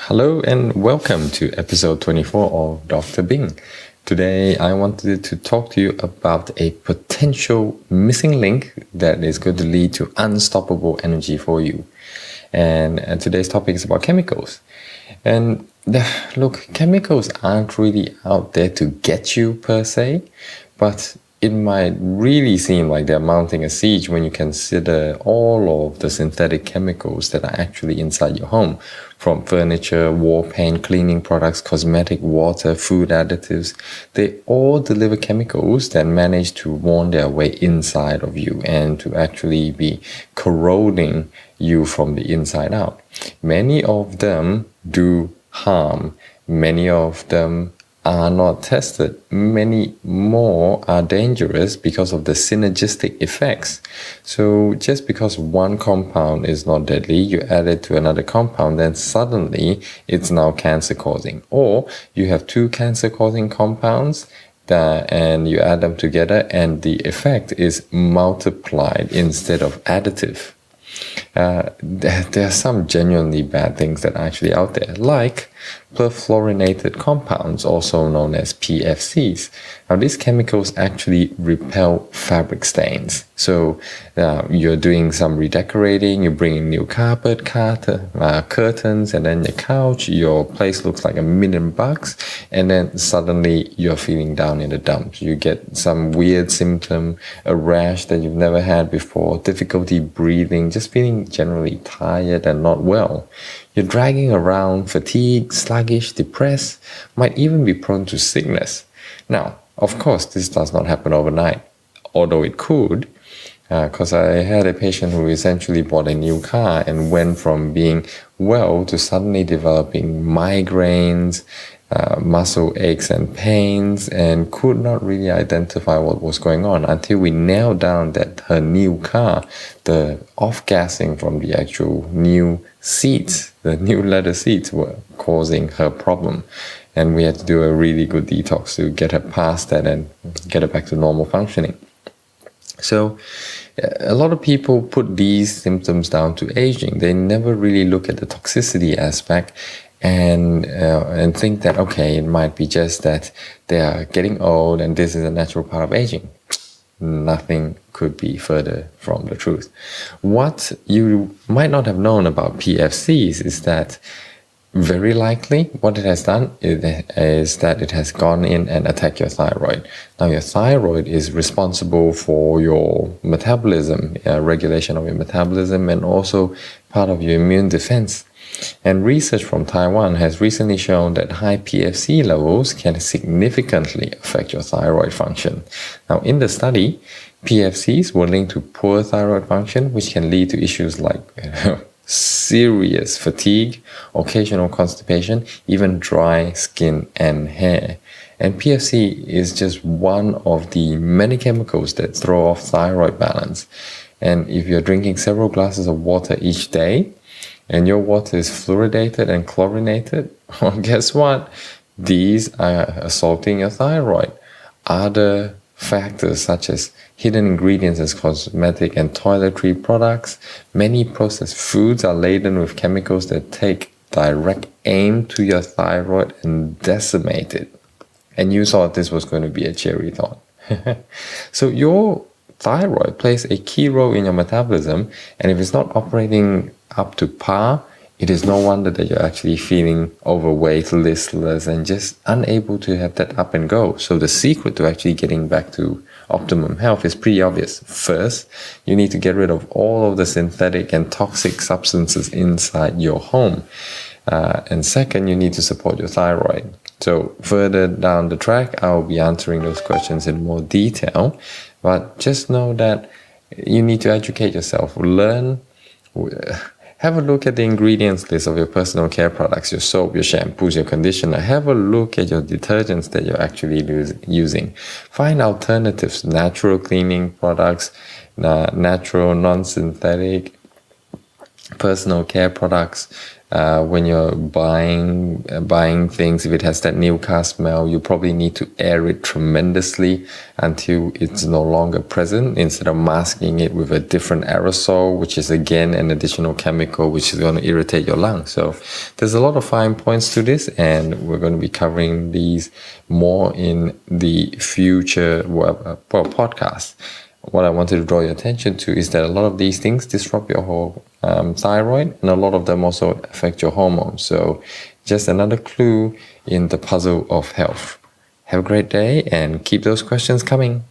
Hello and welcome to episode 24 of Dr. Bing. Today I wanted to talk to you about a potential missing link that is going to lead to unstoppable energy for you. And today's topic is about chemicals. And look, chemicals aren't really out there to get you per se, but it might really seem like they're mounting a siege when you consider all of the synthetic chemicals that are actually inside your home, from furniture, wall paint, cleaning products, cosmetic, water, food additives. They all deliver chemicals that manage to worm their way inside of you and to actually be corroding you from the inside out. Many of them do harm. Many of them are not tested. Many more are dangerous because of the synergistic effects. So just because one compound is not deadly, you add it to another compound, then suddenly it's now cancer causing. Or you have two cancer causing compounds and you add them together and the effect is multiplied instead of additive. There are some genuinely bad things that are actually out there, like perfluorinated compounds, also known as PFCs. Now, these chemicals actually repel fabric stains. So you're doing some redecorating, you bring in new carpet, curtains, and then your couch, your place looks like $1,000,000, and then suddenly you're feeling down in the dumps. You get some weird symptom, a rash that you've never had before, difficulty breathing, just feeling generally tired and not well. You're dragging around, fatigued, sluggish, depressed, might even be prone to sickness. Now, of course, this does not happen overnight, although it could, because I had a patient who essentially bought a new car and went from being well to suddenly developing migraines, muscle aches and pains, and could not really identify what was going on until we nailed down that her new car, the off-gassing from the actual new seats, the new leather seats, were causing her problem. And we had to do a really good detox to get her past that and get her back to normal functioning. So a lot of people put these symptoms down to aging. They never really look at the toxicity aspect and think that, okay, it might be just that they are getting old and this is a natural part of aging. Nothing could be further from the truth. What you might not have known about PFCs is that very likely what it has done is that it has gone in and attacked your thyroid. Now, your thyroid is responsible for your metabolism, regulation of your metabolism, and also part of your immune defense. And research from Taiwan has recently shown that high PFC levels can significantly affect your thyroid function. Now, in the study, PFCs were linked to poor thyroid function, which can lead to issues like serious fatigue, occasional constipation, even dry skin and hair. And PFC is just one of the many chemicals that throw off thyroid balance. And if you're drinking several glasses of water each day, and your water is fluoridated and chlorinated, well, guess what? These are assaulting your thyroid. Other factors such as hidden ingredients as cosmetic and toiletry products, many processed foods are laden with chemicals that take direct aim to your thyroid and decimate it. And you thought this was going to be a cheery thought. So your thyroid plays a key role in your metabolism, and if it's not operating up to par, it is no wonder that you're actually feeling overweight, listless, and just unable to have that up and go. So the secret to actually getting back to optimum health is pretty obvious. First, you need to get rid of all of the synthetic and toxic substances inside your home. And second, you need to support your thyroid. So further down the track, I'll be answering those questions in more detail. But just know that you need to educate yourself. Have a look at the ingredients list of your personal care products, your soap, your shampoos, your conditioner. Have a look at your detergents that you're actually using. Find alternatives, natural cleaning products, natural, non-synthetic personal care products, When you're buying things, if it has that new car smell, you probably need to air it tremendously until it's no longer present, instead of masking it with a different aerosol, which is again an additional chemical which is going to irritate your lungs. So there's a lot of fine points to this, and we're going to be covering these more in the future podcast. What I wanted to draw your attention to is that a lot of these things disrupt your whole thyroid, and a lot of them also affect your hormones. So just another clue in the puzzle of health. Have a great day and keep those questions coming.